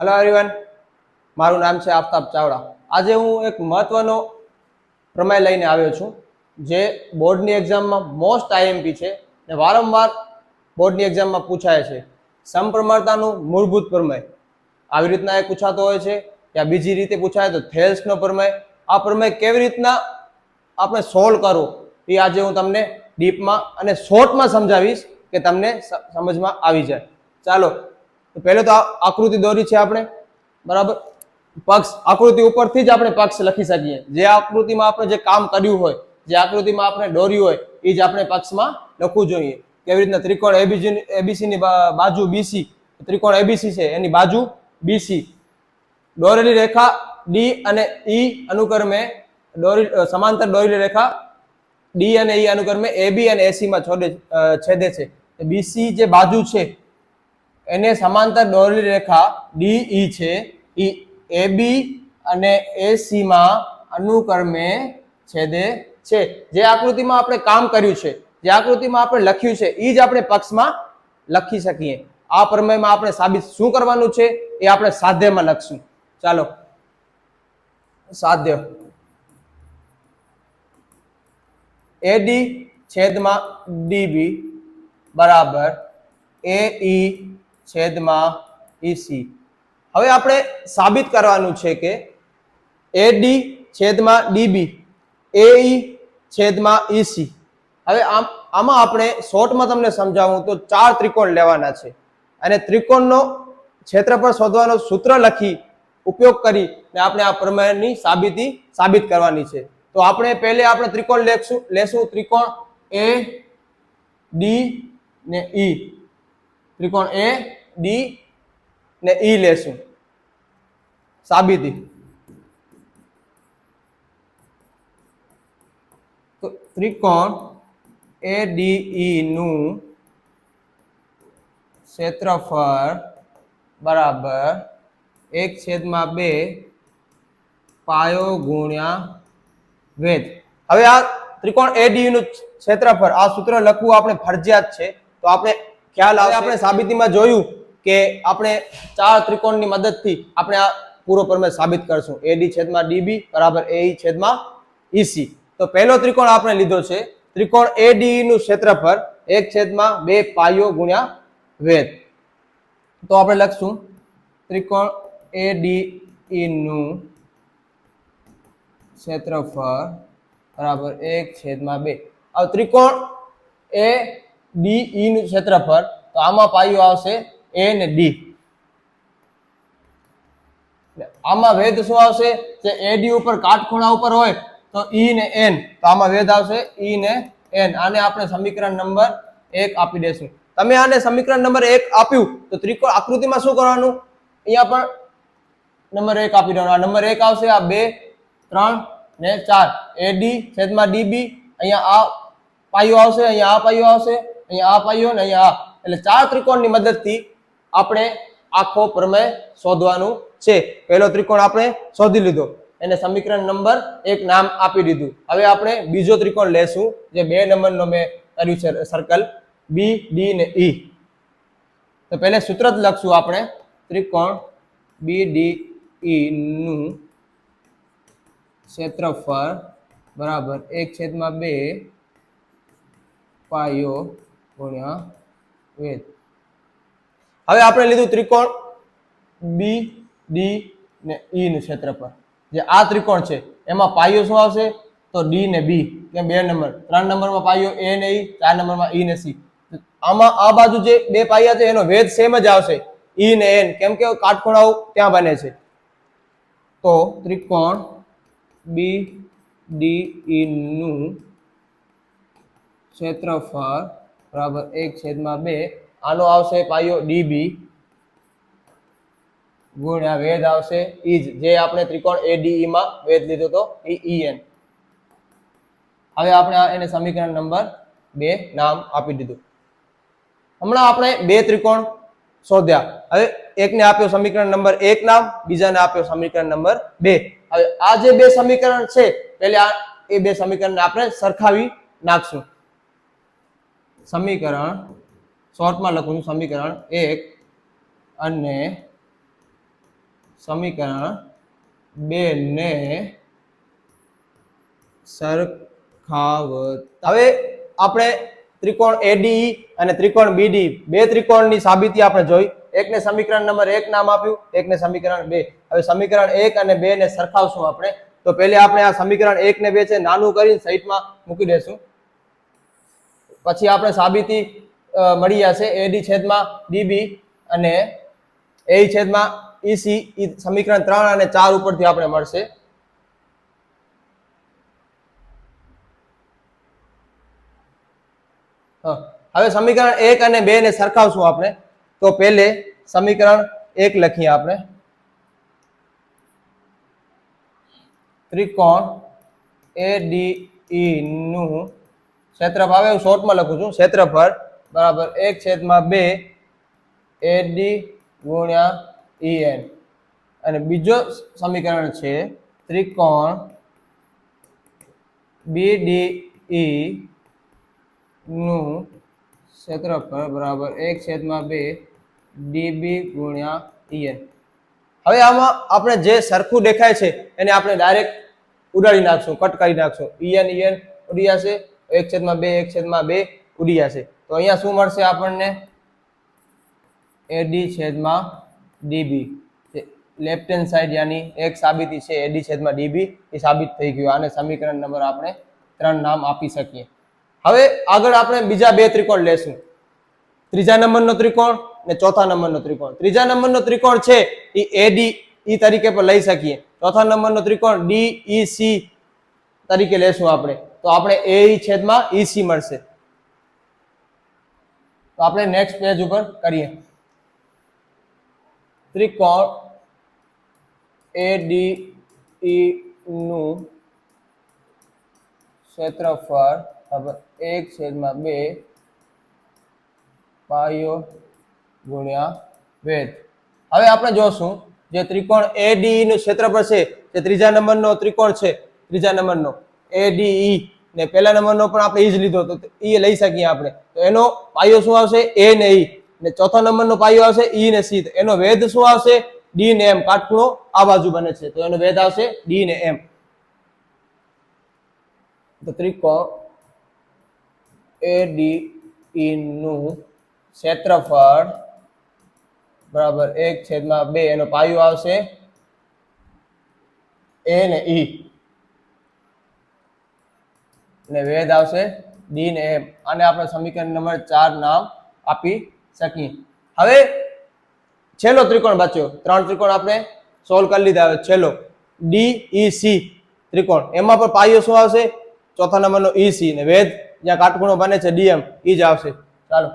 Hello everyone, મારું નામ છે આફતાબ ચાવડા. આજે હું એક મહત્વનો પ્રમેય લઈને આવ્યો છું જે બોર્ડની એક્ઝામમાં મોસ્ટ આઈએમપી છે ને વારંવાર બોર્ડની એક્ઝામમાં પૂછાય છે. સમપ્રમાણતાનું મૂળભૂત પ્રમેય આવી રીતના એ પૂછાતો હોય છે, યા બીજી રીતે પૂછાય તો થેલ્સનો પ્રમેય. આ પ્રમેય કેવી રીતના આપણે સોલ્વ કરવો એ આજે હું તમને ડીપમાં અને શોર્ટમાં સમજાવીશ કે તમને સમજમાં આવી જાય. ચાલો, તો પહેલે તો આકૃતિ દોરી છે આપણે, બરાબર. પક્ષ આકૃતિ ઉપરથી જ આપણે પક્ષ લખી શકીએ. જે આકૃતિમાં આપણે જે કામ કર્યું હોય, જે આકૃતિમાં આપણે દોર્યું હોય એ જ આપણે પક્ષમાં લખવું જોઈએ. કેવી રીતના ત્રિકોણ એબીસી ની બાજુ બીસી, ત્રિકોણ એબીસી છે એની બાજુ બીસી, દોરેલી રેખા ડી અને ઈ અનુક્રમે સમાંતર દોરેલી રેખા ડી અને ઈ અનુક્રમે એબી અને એસી માં છેદે છે. બીસી જે બાજુ છે એને સમાંતર દોરેલી રેખા ડીઈ છે, ઈ એબી અને એસી માં અનુક્રમે છેદે છે. જે આકૃતિમાં આપણે કામ કર્યું છે, જે આકૃતિમાં આપણે લખ્યું છે એ જ આપણે પક્ષમાં લખી શકીએ. આ પ્રમેયમાં આપણે સાબિત શું કરવાનું છે એ આપણે સાધ્યમાં લખશું. ચાલો, સાધ્ય એડી છેદમાં ડીબી બરાબર એઈ છેદમાં ઈસી. હવે આપણે સાબિત કરવાનું છે કે એડી છેદમાં ડીબી એઈ છેદમાં ઈસી. હવે આમાં આપણે શોર્ટમાં તમને સમજાવું તો 4 ત્રિકોણ લેવાના છે અને ત્રિકોણનો ક્ષેત્રફળ શોધવાનો સૂત્ર લખી ઉપયોગ કરીને આપણે આ પ્રમેયની સાબિત કરવાની છે. તો આપણે પહેલે આપણે ત્રિકોણ લેશું ત્રિકોણ એ ડી ને ઈ, ત્રિકોણ એ ડી ને ઈ લેશું. સાબિતી તો ત્રિકોણ એડીઈ નું ક્ષેત્રફળ બરાબર 1/2 પાયો ગુણ્યા વેધ. હવે આ ત્રિકોણ એડીઈ નું ક્ષેત્રફળ આ સૂત્ર લખવું આપણે ફરજિયાત છે. તો આપણે ખ્યાલ આવે, આપણે સાબિતીમાં જોયું કે આપણે 4 ત્રિકોણની મદદથી આપણે આ પૂરો પ્રમેય સાબિત કરશું. એડી છેદમાં ડીબી બરાબર એઈ છેદમાં ઈસી. તો પહેલો ત્રિકોણ આપણે લીધો છે ત્રિકોણ એડીઈ નું ક્ષેત્રફળ 1/2 પાયો ગુણ્યા વેધ. તો આપણે લખશું ત્રિકોણ એડીઈ નું ક્ષેત્રફળ બરાબર 1/2. હવે ત્રિકોણ એ ડી નું ક્ષેત્રફળ, તો આમાં પાયો આવશે એ ને ડી, આમાં વેધ શું આવશે? જે એડી ઉપર કાટખૂણા ઉપર હોય તો ઈ ને એન, તો આમાં વેધ આવશે ઈ ને એન. આને આપણે સમીકરણ નંબર 1 આપી દેશું. તમે આને સમીકરણ નંબર 1 આપ્યું તો ત્રિકોણ આકૃતિમાં શું કરવાનું? અહીંયા પણ નંબર 1 આપી દેવાનો. આ નંબર 1 આવશે, આ 2 3 ને 4 એડી છેદમાં ડીબી, અહીંયા આ પાયો આવશે, અહીંયા આ પાયો આવશે, અહીંયા આ પાયો ને અહીંયા આ, એટલે 4 ત્રિકોણની મદદથી આપણે આખો પ્રમેય શોધવાનું છે. પહેલો ત્રિકોણ આપણે શોધી લીધો, એને સમીકરણ નંબર 1 નામ આપી દીધું. હવે આપણે બીજો ત્રિકોણ લેશું જે 2 નંબરનો મેં કર્યું છે સર્કલ, બી ડી ને ઈ. તો પહેલે સૂત્ર જ લખશું આપણે, ત્રિકોણ બી ડી ઈ નું ક્ષેત્રફળ બરાબર 1/2 પાયો ગુણ્યા વેધ. હવે આપણે લીધું ત્રિકોણ બી ડી ને ઈ નું ક્ષેત્રફળ. જે આ ત્રિકોણ છે એમાં પાયો શું આવશે? તો ડી ને બી, કેમ 2 નંબર, 3 નંબરમાં પાયો એ ને ઈ, 4 નંબરમાં ઈ ને સી. આમાં આ બાજુ જે 2 પાયા છે એનો વેધ સેમ જ આવશે, ઈ ને એન, કેમ કે કાટખૂણાઓ ત્યાં બને છે. તો ત્રિકોણ બી ડી ઈ નું ક્ષેત્રફળ બરાબર 1/2, આનો આવશે પાયો ડીબી ગુણ્યા વેધ આવશે ઈ, જે આપણે ત્રિકોણ એડીઈ માં વેધ લીધો તો ઈ એન. હવે આપણે એને સમીકરણ નંબર 2 નામ આપી દીધું. હમણાં આપણે 2 ત્રિકોણ શોધ્યા. હવે એકને આપ્યો સમીકરણ નંબર 1 નામ, બીજાને આપ્યો સમીકરણ નંબર 2. હવે આ જે 2 સમીકરણ છે પહેલા એ 2 સમીકરણને આપણે સરખાવી નાખશું. સમીકરણ શોર્ટમાં લખું છું, સમીકરણ 1 અને સમીકરણ 2 ને સરખાવતા હવે આપણે ત્રિકોણ ADE અને ત્રિકોણ BDE બે ત્રિકોણની સાબિતી આપણે જોઈ. એકને સમીકરણ નંબર 1 નામ આપ્યું, એકને સમીકરણ 2. હવે સમીકરણ 1 અને 2 ને સરખાવશું આપણે. તો પહેલે આપણે આ સમીકરણ 1 ને 2 છે નાનું કરીને સાઈડમાં મૂકી દેશું. પછી આપણે સાબિતી મળી જશે AD છેદમાં DB અને AE છેદમાં EC સમીકરણ 3 અને 4 ઉપરથી આપણે મળશે. હવે સમીકરણ 1 અને 2 ને સરખાવશું આપણે. તો પહેલે સમીકરણ 1 લખીએ આપણે. ત્રિકોણ ADE નું ક્ષેત્રફળ હવે હું શોર્ટમાં લખું છું. ક્ષેત્રફળ બરાબર 1/2 AD ગુણ્યા EN. અને બીજો સમીકરણ છે ત્રિકોણ BDE નું ક્ષેત્રફળ બરાબર 1/2 DB ગુણ્યા EN. હવે આમાં આપણે જે સરખું દેખાય છે એને આપણે ડાયરેક્ટ ઉડાડી નાખશું, કટ કરી નાખશું. EN ઉડી જશે, 1/2 ઉડી જશે. તો અહીંયા શું મળશે આપણને? AD છેદમાં DB. લેફ્ટ હેન્ડ સાઈડ યાની એક સાબિતી છે AD છેદમાં DB એ સાબિત થઈ ગયું. આને સમીકરણ નંબર આપણે 3 નામ આપી શકીએ. હવે આગળ આપણે બીજા બે ત્રિકોણ લેશું. ત્રીજા નંબરનો ત્રિકોણ ને ચોથા નંબરનો ત્રિકોણ. ત્રીજા નંબરનો ત્રિકોણ છે એ ADE તરીકે પણ લઈ શકીએ. ચોથા નંબરનો ત્રિકોણ DEC તરીકે લેશું આપણે. તો આપણે AE છેદમાં EC મળશે. તો આપણે નેક્સ્ટ પેજ ઉપર કરીએ. ત્રિકોણ ADE નું ક્ષેત્રફળ 1/2 પાયો ગુણ્યા વેધ. હવે આપણે જોશું જે ત્રિકોણ ADE નું ક્ષેત્રફળ છે, જે ત્રીજા નંબરનો ત્રિકોણ છે, ત્રીજા નંબરનો ADE ને પહેલા નંબરનો પણ આપણે ઈ જ લીધો તો એ લઈ શકીએ આપણે. તો એનો પાયો શું આવશે? A ને E. ને ચોથા નંબરનો પાયો આવશે E ને C. એનો વેધ શું આવશે? D ને M. કાટખૂણો આ બાજુ બને છે તો એનો વેધ આવશે D ને M. તો ત્રિકોણ ADE નું ક્ષેત્રફળ બરાબર 1/2 એનો પાયો આવશે A ને E ને વેધ આવશે D ને M. આને આપણે સમીકરણ નંબર 4 નામ આપી શકીએ. હવે છેલ્લો ત્રિકોણ બચ્યો. 3 ત્રિકોણ આપણે સોલ્વ કરી લીધા. હવે છેલ્લો DEC ત્રિકોણ, એમાં પણ પાયો શું આવશે? ચોથા નંબરનો EC ને વેધ જ્યાં કાટખૂણો બને છે DM એ જ આવશે. ચાલો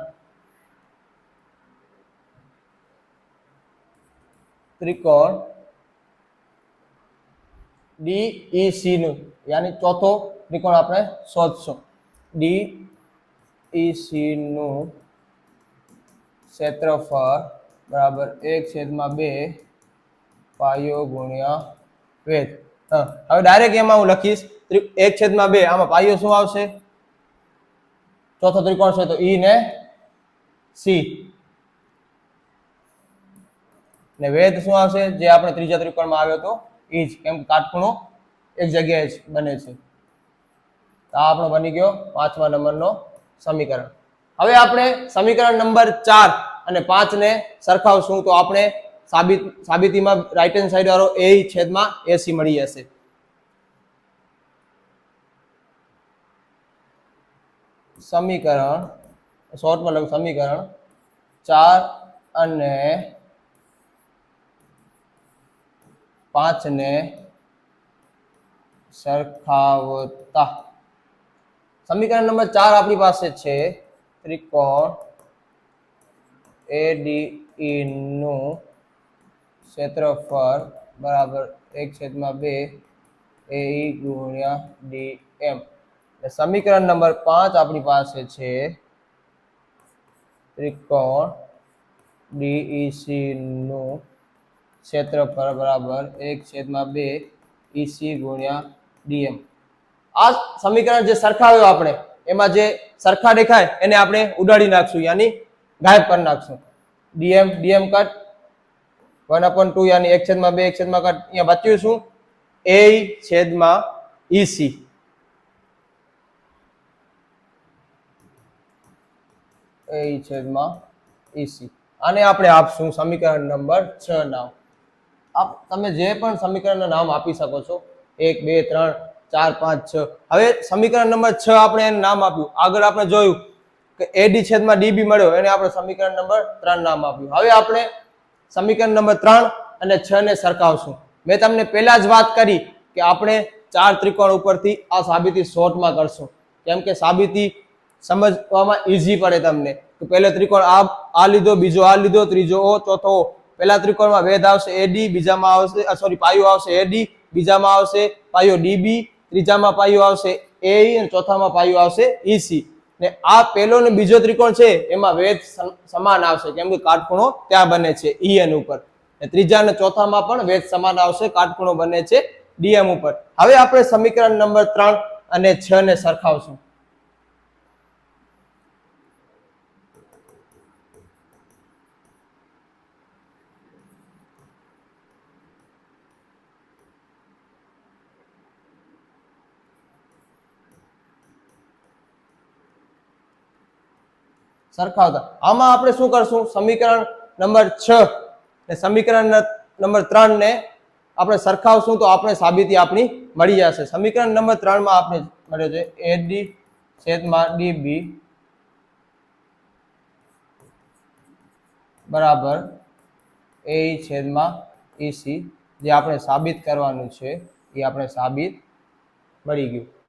ત્રિકોણ DEC નું યાની ચોથો ત્રિકોણ આપણે શોધશું. DEC નું ક્ષેત્રફળ બરાબર 1/2 પાયો ગુણ્યા વેધ. હવે ડાયરેક્ટ એમાં હું લખીશ 1/2. આમાં પાયો શું આવશે? ચોથો ત્રિકોણ છે તો E ને C ને વેધ શું આવશે? જે આપણે ત્રીજા ત્રિકોણમાં આવ્યો તો E જ, કેમ કે કાટખૂણો એક જગ્યાએ જ બને છે. આ આપણો બની ગયો 5મા નંબરનો સમીકરણ. હવે આપણે સમીકરણ નંબર 4 અને 5 ને સરખાવશું તો આપણે સાબિતીમાં રાઈટ હેન્ડ સાઈડ વાળો AE છેદમાં AC મળી જશે. સમીકરણ શોર્ટમાં લખું. સમીકરણ 4 અને 5 ને સરખાવતા સમીકરણ નંબર 4 આપણી પાસે છે ત્રિકોણ ADE નું ક્ષેત્રફળ બરાબર 1/2 AE ગુણ્યા DM. સમીકરણ નંબર 5 આપણી પાસે છે ત્રિકોણ DEC નું ક્ષેત્રફળ બરાબર 1/2 EC ગુણ્યા DM. આ સમીકરણ જે સરખાવ્યો આપણે એમાં જે સરખા દેખાય એને આપણે ઉડાડી નાખશું યાની ગાયબ કરી નાખશું. DM કટ 1/2 યાની 1/2 1/2 અહીંયા બચ્યું શું a છેદમાં ec a છેદમાં ec આને આપણે આપશું સમીકરણ નંબર 6 નામ. તમે જે પણ સમીકરણના નામ આપી શકો છો 1 2 3 4 5 6. હવે સમીકરણ નંબર 6 આપણે એને નામ આપ્યું. આગળ આપણે જોયું કે AD છેદમાં DB મળ્યો એને આપણે સમીકરણ નંબર 3 નામ આપ્યું. હવે આપણે સમીકરણ નંબર 3 અને 6 ને સરખાવશું. મેં તમને પહેલા જ વાત કરી કે આપણે 4 ત્રિકોણ ઉપરથી આ સાબિતી શોર્ટમાં કરશું, કેમ કે સાબિતી સમજવામાં ઈઝી પડે તમને. તો પહેલો ત્રિકોણ આ લીધો, બીજો આ લીધો, ત્રીજો ઓ, ચોથો ઓ. પહેલા ત્રિકોણમાં વેધ આવશે AD, બીજામાં આવશે પાયો આવશે AD, બીજામાં આવશે પાયો DB, ત્રીજામાં પાયો આવશે AE અને ચોથામાં પાયો આવશે EC. ને આ પહેલો ને બીજો ત્રિકોણ છે એમાં વેધ સમાન આવશે, કેમ કે કાટખૂણો ત્યાં બને છે EN ઉપર. ત્રીજા અને ચોથામાં પણ વેધ સમાન આવશે, કાટખૂણો બને છે DM ઉપર. હવે આપણે સમીકરણ નંબર 3 અને 6 ને સરખાવશું. સરખાવતા આમાં આપણે શું કરશું, સમીકરણ નંબર 6 ને સમીકરણ નંબર 3 ને આપણે સરખાવશું તો આપણે સાબિતી આપણી મળી જશે. સમીકરણ નંબર 3 માં આપણે મળ્યો છે AD છેદમાં DB બરાબર AE છેદમાં EC. જે આપણે સાબિત કરવાનું છે એ આપણે સાબિત મળી ગયું.